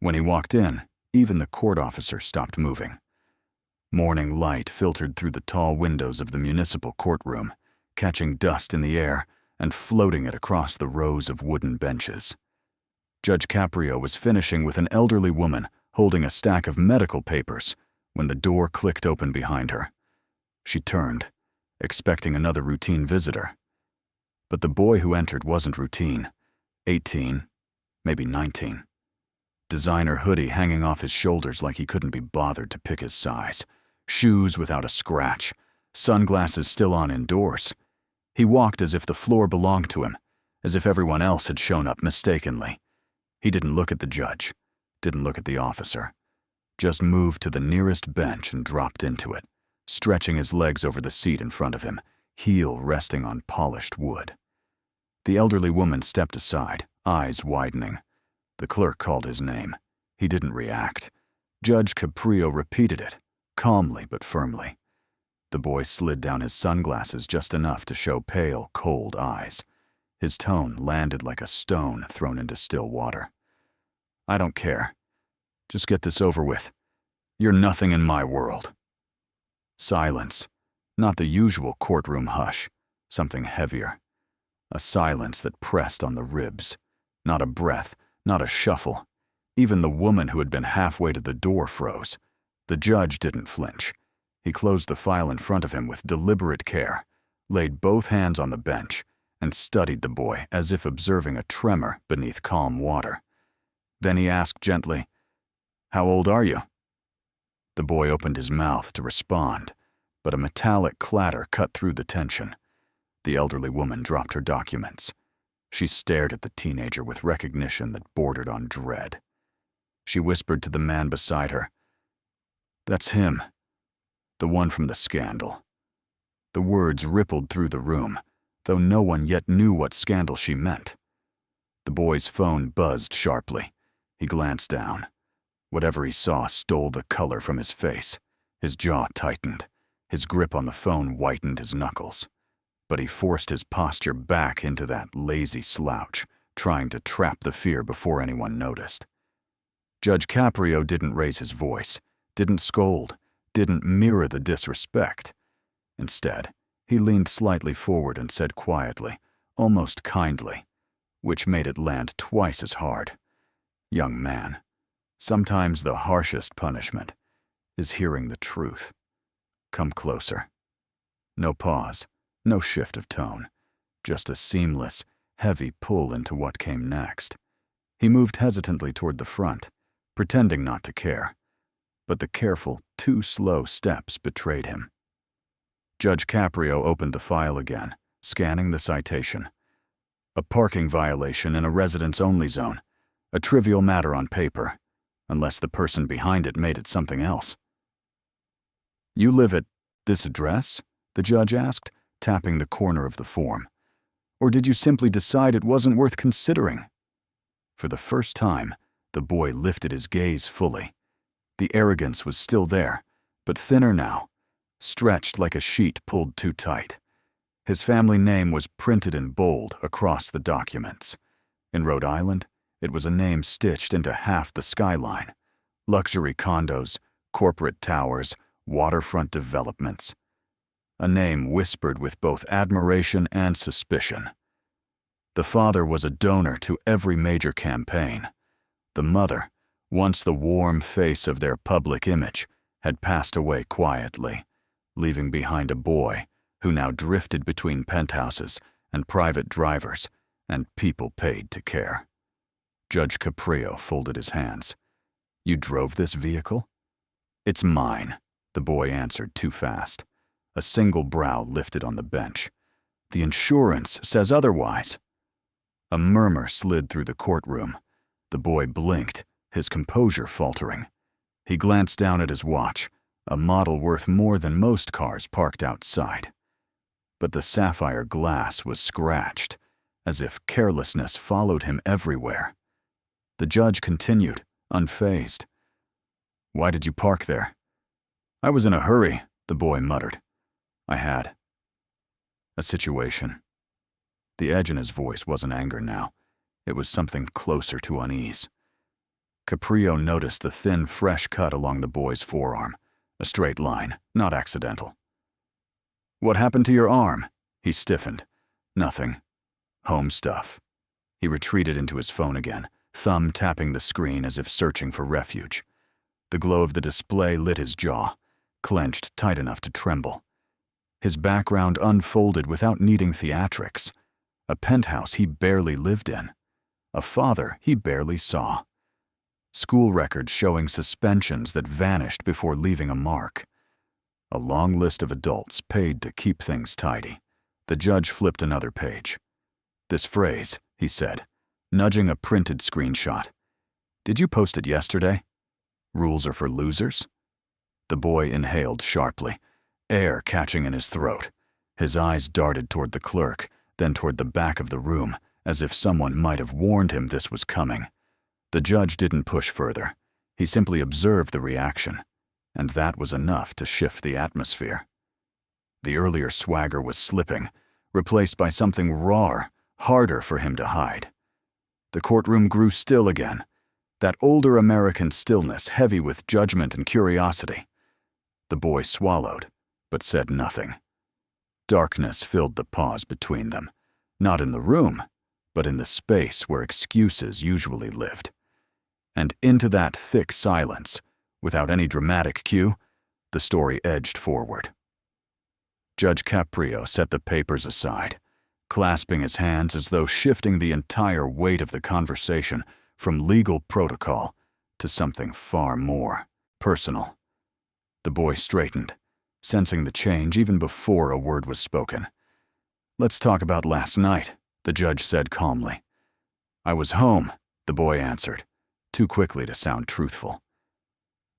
When he walked in, even the court officer stopped moving. Morning light filtered through the tall windows of the municipal courtroom, catching dust in the air and floating it across the rows of wooden benches. Judge Caprio was finishing with an elderly woman holding a stack of medical papers when the door clicked open behind her. She turned, expecting another routine visitor. But the boy who entered wasn't routine. 18, maybe 19. Designer hoodie hanging off his shoulders like he couldn't be bothered to pick his size. Shoes without a scratch. Sunglasses still on indoors. He walked as if the floor belonged to him, as if everyone else had shown up mistakenly. He didn't look at the judge, didn't look at the officer. Just moved to the nearest bench and dropped into it, stretching his legs over the seat in front of him, heel resting on polished wood. The elderly woman stepped aside, eyes widening. The clerk called his name. He didn't react. Judge Caprio repeated it, calmly but firmly. The boy slid down his sunglasses just enough to show pale, cold eyes. His tone landed like a stone thrown into still water. "I don't care. Just get this over with. You're nothing in my world." Silence. Not the usual courtroom hush. Something heavier. A silence that pressed on the ribs. Not a breath, not a shuffle. Even the woman who had been halfway to the door froze. The judge didn't flinch. He closed the file in front of him with deliberate care, laid both hands on the bench, and studied the boy as if observing a tremor beneath calm water. Then he asked gently, "How old are you?" The boy opened his mouth to respond, but a metallic clatter cut through the tension. The elderly woman dropped her documents. She stared at the teenager with recognition that bordered on dread. She whispered to the man beside her, "That's him. The one from the scandal." The words rippled through the room, though no one yet knew what scandal she meant. The boy's phone buzzed sharply. He glanced down. Whatever he saw stole the color from his face. His jaw tightened. His grip on the phone whitened his knuckles. But he forced his posture back into that lazy slouch, trying to trap the fear before anyone noticed. Judge Caprio didn't raise his voice, didn't scold, didn't mirror the disrespect. Instead, he leaned slightly forward and said quietly, almost kindly, which made it land twice as hard, "Young man, sometimes the harshest punishment is hearing the truth. Come closer." No pause, no shift of tone, just a seamless, heavy pull into what came next. He moved hesitantly toward the front, pretending not to care, but the careful, too slow steps betrayed him. Judge Caprio opened the file again, scanning the citation. A parking violation in a residence-only zone, a trivial matter on paper, unless the person behind it made it something else. "You live at this address?" the judge asked, tapping the corner of the form. "Or did you simply decide it wasn't worth considering?" For the first time, the boy lifted his gaze fully. The arrogance was still there, but thinner now, stretched like a sheet pulled too tight. His family name was printed in bold across the documents. In Rhode Island, it was a name stitched into half the skyline. Luxury condos, corporate towers, waterfront developments. A name whispered with both admiration and suspicion. The father was a donor to every major campaign. The mother, once the warm face of their public image, had passed away quietly, leaving behind a boy who now drifted between penthouses and private drivers and people paid to care. Judge Caprio folded his hands. "You drove this vehicle?" "It's mine," the boy answered too fast. A single brow lifted on the bench. "The insurance says otherwise." A murmur slid through the courtroom. The boy blinked, his composure faltering. He glanced down at his watch, a model worth more than most cars parked outside. But the sapphire glass was scratched, as if carelessness followed him everywhere. The judge continued, unfazed. "Why did you park there?" "I was in a hurry," the boy muttered. "I had a situation." The edge in his voice wasn't anger now. It was something closer to unease. Caprio noticed the thin, fresh cut along the boy's forearm. A straight line, not accidental. "What happened to your arm?" He stiffened. "Nothing. Home stuff." He retreated into his phone again, thumb tapping the screen as if searching for refuge. The glow of the display lit his jaw, clenched tight enough to tremble. His background unfolded without needing theatrics. A penthouse he barely lived in. A father he barely saw. School records showing suspensions that vanished before leaving a mark. A long list of adults paid to keep things tidy. The judge flipped another page. "This phrase," he said, nudging a printed screenshot. "Did you post it yesterday? Rules are for losers?" The boy inhaled sharply, air catching in his throat. His eyes darted toward the clerk, then toward the back of the room, as if someone might have warned him this was coming. The judge didn't push further. He simply observed the reaction, and that was enough to shift the atmosphere. The earlier swagger was slipping, replaced by something rawer, harder for him to hide. The courtroom grew still again, that older American stillness heavy with judgment and curiosity. The boy swallowed, but said nothing. Darkness filled the pause between them, not in the room, but in the space where excuses usually lived. And into that thick silence, without any dramatic cue, the story edged forward. Judge Caprio set the papers aside, clasping his hands as though shifting the entire weight of the conversation from legal protocol to something far more personal. The boy straightened, sensing the change even before a word was spoken. "Let's talk about last night," the judge said calmly. "I was home," the boy answered, too quickly to sound truthful.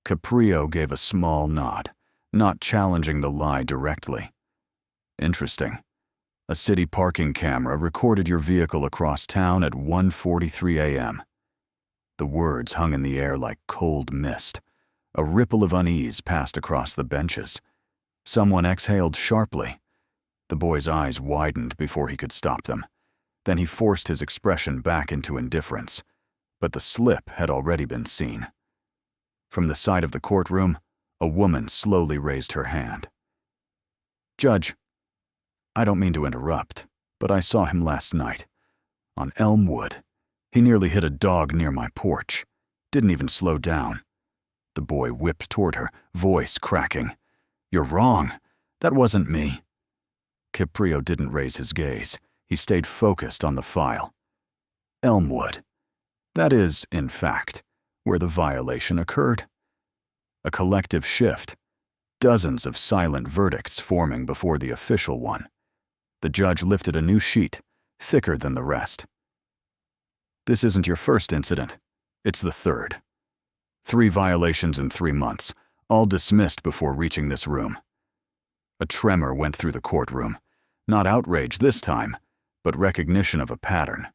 Caprio gave a small nod, not challenging the lie directly. "Interesting. A city parking camera recorded your vehicle across town at 1:43 a.m. The words hung in the air like cold mist. A ripple of unease passed across the benches. Someone exhaled sharply. The boy's eyes widened before he could stop them. Then he forced his expression back into indifference. But the slip had already been seen. From the side of the courtroom, a woman slowly raised her hand. "Judge, I don't mean to interrupt, but I saw him last night. On Elmwood. He nearly hit a dog near my porch. Didn't even slow down." The boy whipped toward her, voice cracking. "You're wrong. That wasn't me." Caprio didn't raise his gaze. He stayed focused on the file. Elmwood. That is, in fact, where the violation occurred. A collective shift. Dozens of silent verdicts forming before the official one. The judge lifted a new sheet, thicker than the rest. "This isn't your first incident. It's the third. 3 violations in 3 months, all dismissed before reaching this room." A tremor went through the courtroom. Not outrage this time, but recognition of a pattern.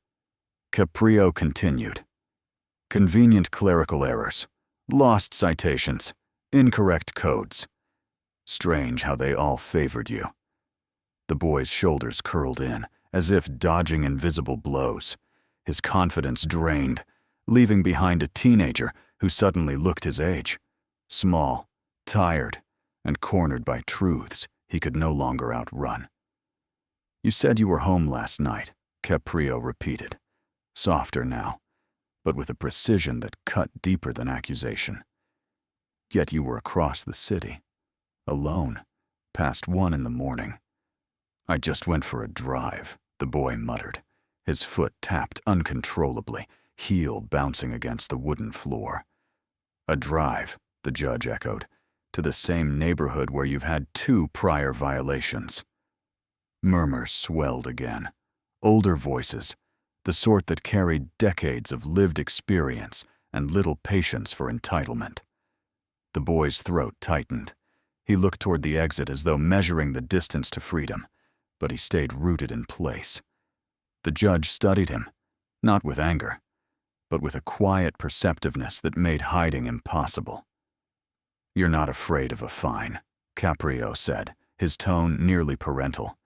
Caprio continued. "Convenient clerical errors, lost citations, incorrect codes. Strange how they all favored you." The boy's shoulders curled in, as if dodging invisible blows. His confidence drained, leaving behind a teenager who suddenly looked his age. Small, tired, and cornered by truths he could no longer outrun. "You said you were home last night," Caprio repeated, softer now, but with a precision that cut deeper than accusation. "Yet you were across the city, alone, past 1 in the morning." "I just went for a drive," the boy muttered. His foot tapped uncontrollably, heel bouncing against the wooden floor. "A drive," the judge echoed, "to the same neighborhood where you've had 2 prior violations." Murmurs swelled again. Older voices, the sort that carried decades of lived experience and little patience for entitlement. The boy's throat tightened. He looked toward the exit as though measuring the distance to freedom, but he stayed rooted in place. The judge studied him, not with anger, but with a quiet perceptiveness that made hiding impossible. "You're not afraid of a fine," Caprio said, his tone nearly parental.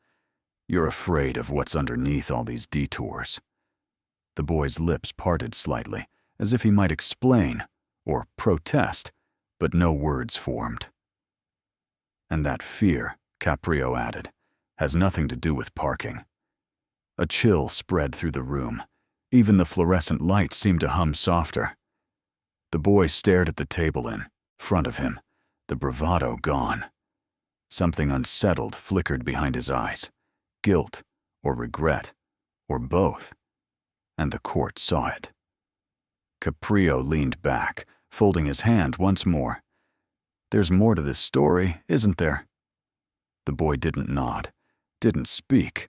"You're afraid of what's underneath all these detours." The boy's lips parted slightly, as if he might explain or protest, but no words formed. And that fear, Caprio added, has nothing to do with parking. A chill spread through the room. Even the fluorescent lights seemed to hum softer. The boy stared at the table in front of him, the bravado gone. Something unsettled flickered behind his eyes. Guilt or regret, or both. And the court saw it. Caprio leaned back, folding his hand once more. "There's more to this story, isn't there?" The boy didn't nod, didn't speak,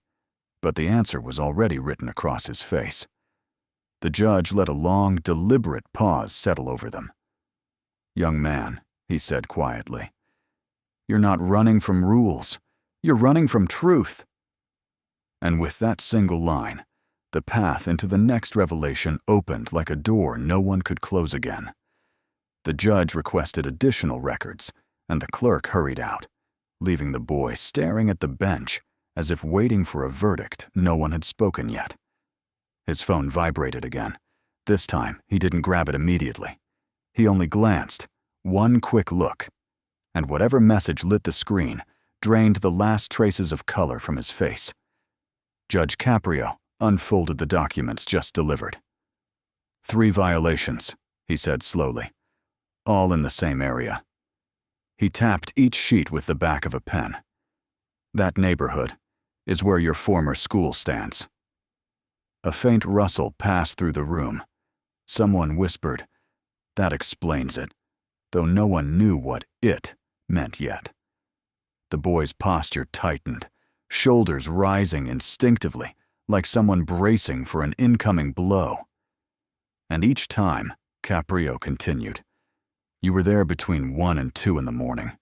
but the answer was already written across his face. The judge let a long, deliberate pause settle over them. "Young man," he said quietly, "you're not running from rules. You're running from truth." And with that single line, the path into the next revelation opened like a door no one could close again. The judge requested additional records, and the clerk hurried out, leaving the boy staring at the bench as if waiting for a verdict no one had spoken yet. His phone vibrated again. This time, he didn't grab it immediately. He only glanced, one quick look, and whatever message lit the screen drained the last traces of color from his face. Judge Caprio unfolded the documents just delivered. 3 violations, he said slowly, all in the same area. He tapped each sheet with the back of a pen. "That neighborhood is where your former school stands." A faint rustle passed through the room. Someone whispered, "That explains it," though no one knew what "it" meant yet. The boy's posture tightened, shoulders rising instinctively, like someone bracing for an incoming blow. "And each time," Caprio continued, "you were there between 1 and 2 in the morning."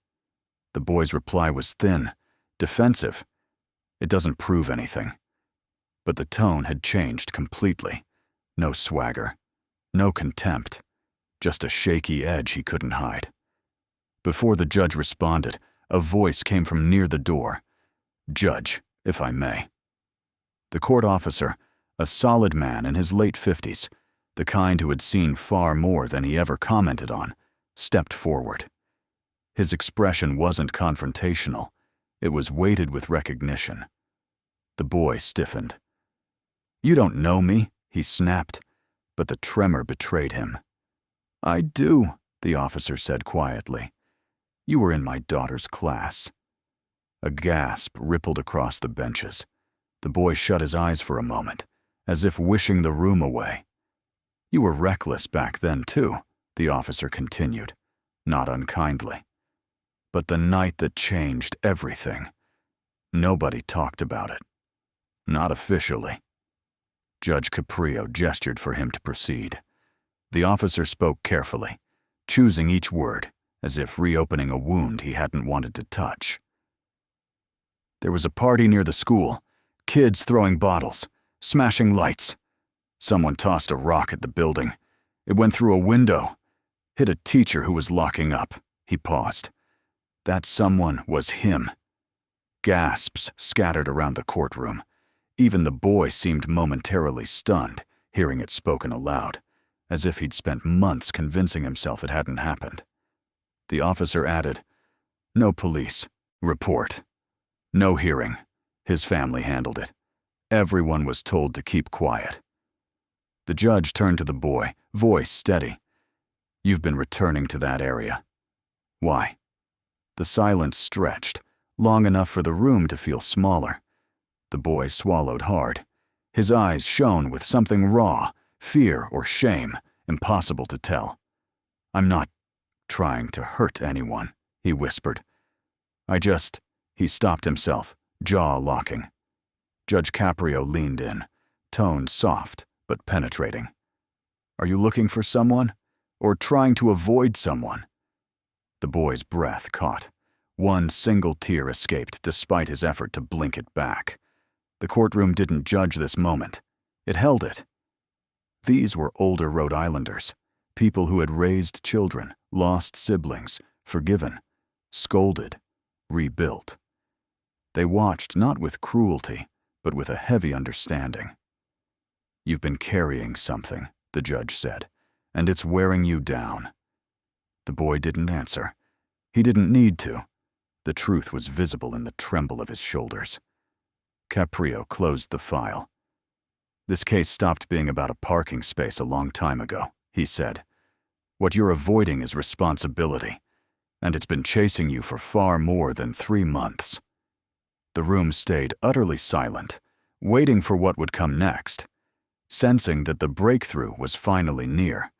The boy's reply was thin, defensive. "It doesn't prove anything." But the tone had changed completely. No swagger, no contempt, just a shaky edge he couldn't hide. Before the judge responded, a voice came from near the door. "Judge, if I may." The court officer, a solid man in his late 50s, the kind who had seen far more than he ever commented on, stepped forward. His expression wasn't confrontational. It was weighted with recognition. The boy stiffened. "You don't know me," he snapped, but the tremor betrayed him. "I do," the officer said quietly. "You were in my daughter's class." A gasp rippled across the benches. The boy shut his eyes for a moment, as if wishing the room away. "You were reckless back then, too," the officer continued, not unkindly. "But the night that changed everything, nobody talked about it. Not officially." Judge Caprio gestured for him to proceed. The officer spoke carefully, choosing each word, as if reopening a wound he hadn't wanted to touch. "There was a party near the school, kids throwing bottles, smashing lights. Someone tossed a rock at the building. It went through a window, hit a teacher who was locking up." He paused. That someone was him. Gasps scattered around the courtroom. Even the boy seemed momentarily stunned, hearing it spoken aloud, as if he'd spent months convincing himself it hadn't happened. The officer added, "No police report. No hearing. His family handled it. Everyone was told to keep quiet." The judge turned to the boy, voice steady. "You've been returning to that area. Why?" The silence stretched, long enough for the room to feel smaller. The boy swallowed hard. His eyes shone with something raw, fear or shame, impossible to tell. "I'm not trying to hurt anyone," he whispered. He stopped himself, jaw locking. Judge Caprio leaned in, tone soft but penetrating. "Are you looking for someone? Or trying to avoid someone?" The boy's breath caught. One single tear escaped despite his effort to blink it back. The courtroom didn't judge this moment. It held it. These were older Rhode Islanders, people who had raised children, lost siblings, forgiven, scolded, rebuilt. They watched not with cruelty, but with a heavy understanding. "You've been carrying something," the judge said. and it's wearing you down." The boy didn't answer. He didn't need to. The truth was visible in the tremble of his shoulders. Caprio closed the file. "This case stopped being about a parking space a long time ago," he said. "What you're avoiding is responsibility, and it's been chasing you for far more than 3 months." The room stayed utterly silent, waiting for what would come next, sensing that the breakthrough was finally near.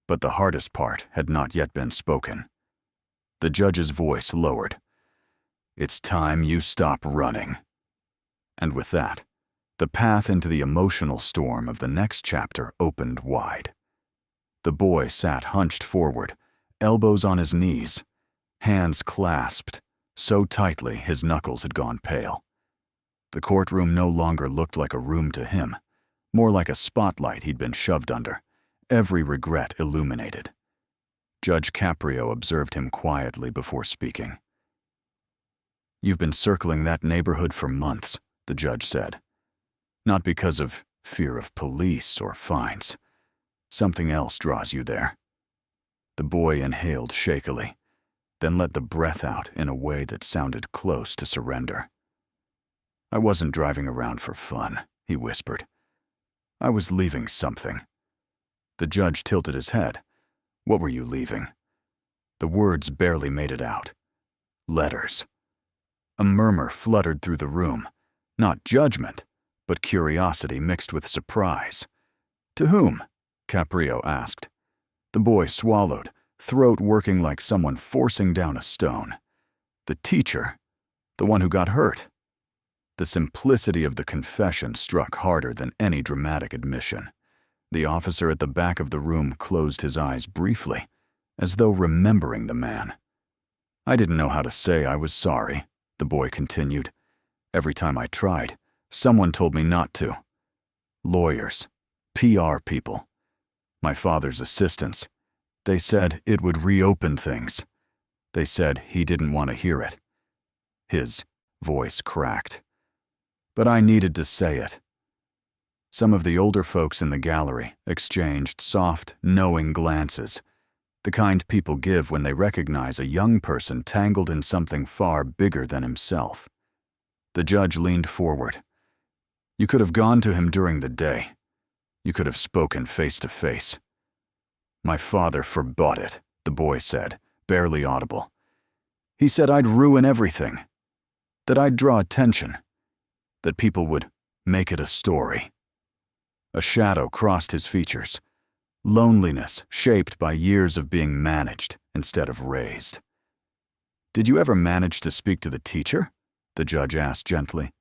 But the hardest part had not yet been spoken. The judge's voice lowered. "It's time you stop running." And with that, the path into the emotional storm of the next chapter opened wide. The boy sat hunched forward, elbows on his knees, hands clasped so tightly his knuckles had gone pale. The courtroom no longer looked like a room to him, more like a spotlight he'd been shoved under, every regret illuminated. Judge Caprio observed him quietly before speaking. "You've been circling that neighborhood for months," the judge said. "Not because of fear of police or fines. Something else draws you there." The boy inhaled shakily, then let the breath out in a way that sounded close to surrender. "I wasn't driving around for fun," he whispered. "I was leaving something." The judge tilted his head. "What were you leaving?" The words barely made it out. "Letters." A murmur fluttered through the room, not judgment, but curiosity mixed with surprise. "To whom?" Caprio asked. The boy swallowed, throat working like someone forcing down a stone. "The teacher, the one who got hurt." The simplicity of the confession struck harder than any dramatic admission. The officer at the back of the room closed his eyes briefly, as though remembering the man. "I didn't know how to say I was sorry," the boy continued. "Every time I tried, someone told me not to. Lawyers, PR people, my father's assistants. They said it would reopen things. They said he didn't want to hear it." His voice cracked. "But I needed to say it." Some of the older folks in the gallery exchanged soft, knowing glances, the kind people give when they recognize a young person tangled in something far bigger than himself. The judge leaned forward. "You could have gone to him during the day. You could have spoken face to face." "My father forbade it," the boy said, barely audible. "He said I'd ruin everything, that I'd draw attention, that people would make it a story." A shadow crossed his features, loneliness shaped by years of being managed instead of raised. "Did you ever manage to speak to the teacher?" the judge asked gently.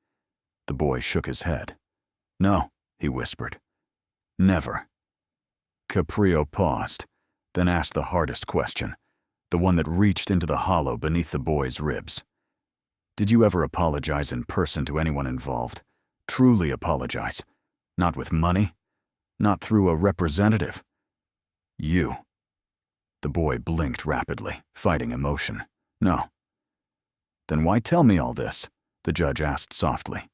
The boy shook his head. "No," he whispered. "Never." Caprio paused, then asked the hardest question, the one that reached into the hollow beneath the boy's ribs. "Did you ever apologize in person to anyone involved? Truly apologize? Not with money? Not through a representative?" "You." The boy blinked rapidly, fighting emotion. "No." "Then why tell me all this?" the judge asked softly.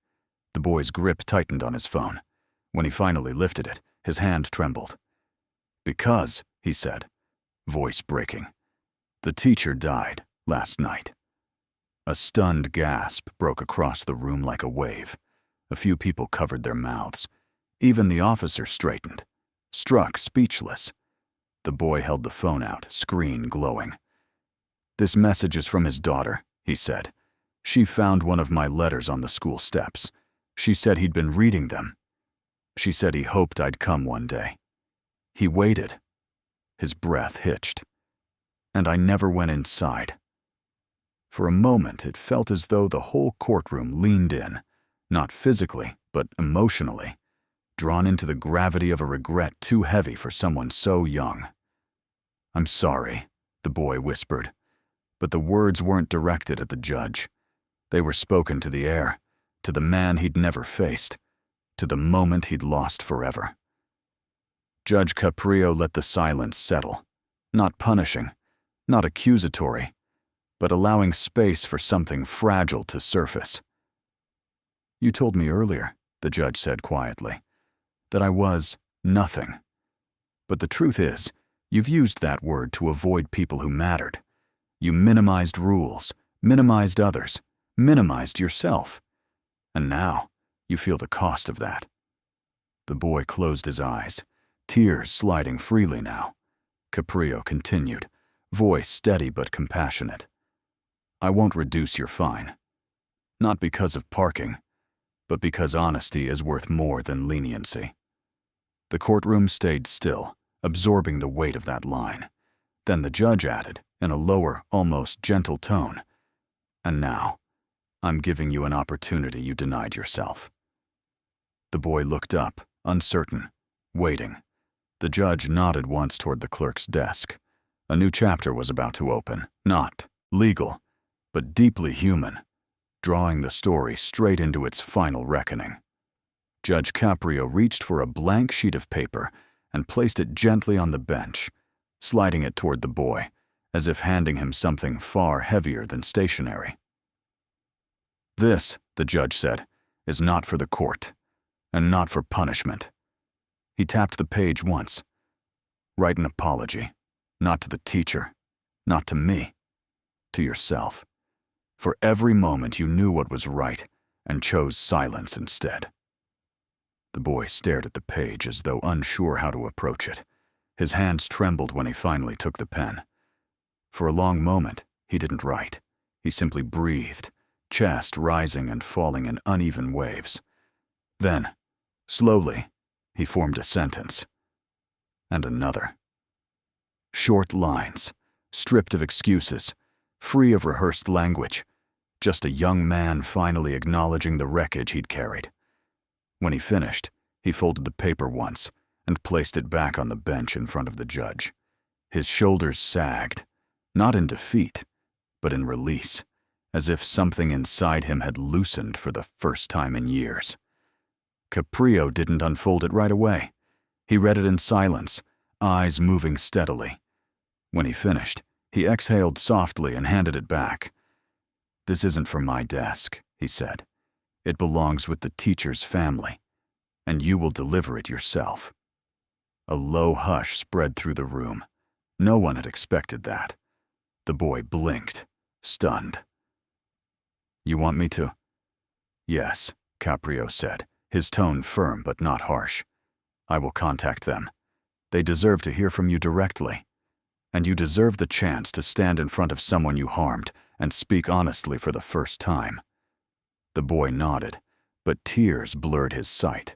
The boy's grip tightened on his phone. When he finally lifted it, his hand trembled. "Because," he said, voice breaking, "the teacher died last night." A stunned gasp broke across the room like a wave. A few people covered their mouths. Even the officer straightened, struck speechless. The boy held the phone out, screen glowing. "This message is from his daughter," he said. "She found one of my letters on the school steps. She said he'd been reading them. She said he hoped I'd come one day. He waited." His breath hitched. "And I never went inside." For a moment, it felt as though the whole courtroom leaned in, not physically, but emotionally, drawn into the gravity of a regret too heavy for someone so young. "I'm sorry," the boy whispered, but the words weren't directed at the judge. They were spoken to the air, to the man he'd never faced, to the moment he'd lost forever. Judge Caprio let the silence settle, not punishing, not accusatory, but allowing space for something fragile to surface. "You told me earlier," the judge said quietly, "that I was nothing. But the truth is, you've used that word to avoid people who mattered. You minimized rules, minimized others, minimized yourself. And now, you feel the cost of that. The boy closed his eyes, tears sliding freely now. Caprio continued, voice steady but compassionate. I won't reduce your fine. Not because of parking, but because honesty is worth more than leniency. The courtroom stayed still, absorbing the weight of that line. Then the judge added, in a lower, almost gentle tone, and now, I'm giving you an opportunity you denied yourself. The boy looked up, uncertain, waiting. The judge nodded once toward the clerk's desk. A new chapter was about to open, not legal, but deeply human, drawing the story straight into its final reckoning. Judge Caprio reached for a blank sheet of paper and placed it gently on the bench, sliding it toward the boy, as if handing him something far heavier than stationery. This, the judge said, is not for the court, and not for punishment. He tapped the page once. Write an apology, not to the teacher, not to me, to yourself, for every moment you knew what was right and chose silence instead. The boy stared at the page as though unsure how to approach it. His hands trembled when he finally took the pen. For a long moment, he didn't write. He simply breathed, chest rising and falling in uneven waves. Then, slowly, he formed a sentence. And another. Short lines, stripped of excuses, free of rehearsed language. Just a young man finally acknowledging the wreckage he'd carried. When he finished, he folded the paper once and placed it back on the bench in front of the judge. His shoulders sagged, not in defeat, but in release, as if something inside him had loosened for the first time in years. Caprio didn't unfold it right away. He read it in silence, eyes moving steadily. When he finished, he exhaled softly and handed it back. This isn't for my desk, he said. It belongs with the teacher's family, and you will deliver it yourself. A low hush spread through the room. No one had expected that. The boy blinked, stunned. You want me to? Yes, Caprio said, his tone firm but not harsh. I will contact them. They deserve to hear from you directly. And you deserve the chance to stand in front of someone you harmed and speak honestly for the first time. The boy nodded, but tears blurred his sight.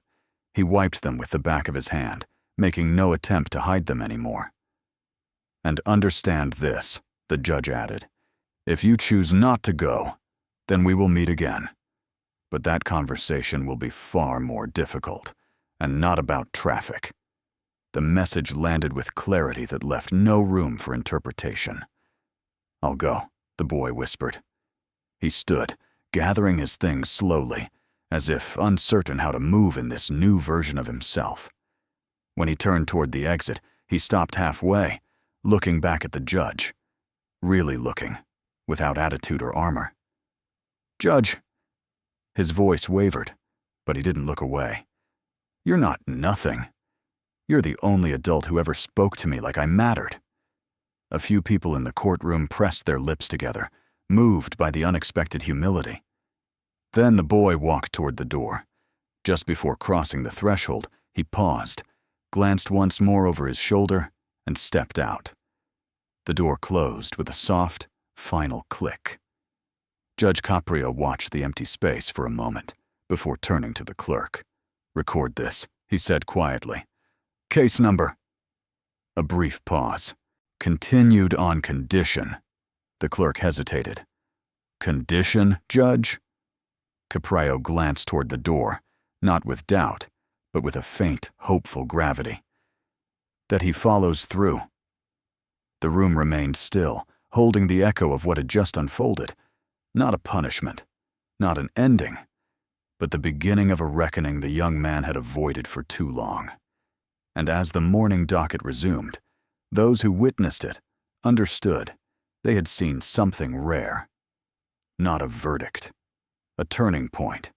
He wiped them with the back of his hand, making no attempt to hide them anymore. And understand this, the judge added. If you choose not to go, then we will meet again. But that conversation will be far more difficult, and not about traffic. The message landed with clarity that left no room for interpretation. I'll go, the boy whispered. He stood, gathering his things slowly, as if uncertain how to move in this new version of himself. When he turned toward the exit, he stopped halfway, looking back at the judge. Really looking, without attitude or armor. Judge. His voice wavered, but he didn't look away. You're not nothing. You're the only adult who ever spoke to me like I mattered. A few people in the courtroom pressed their lips together, moved by the unexpected humility. Then the boy walked toward the door. Just before crossing the threshold, he paused, glanced once more over his shoulder, and stepped out. The door closed with a soft, final click. Judge Caprio watched the empty space for a moment before turning to the clerk. Record this, he said quietly. Case number. A brief pause. Continued on condition. The clerk hesitated. Condition, Judge? Caprio glanced toward the door, not with doubt, but with a faint, hopeful gravity. That he follows through. The room remained still, holding the echo of what had just unfolded. Not a punishment, not an ending, but the beginning of a reckoning the young man had avoided for too long. And as the morning docket resumed, those who witnessed it understood they had seen something rare. Not a verdict, a turning point,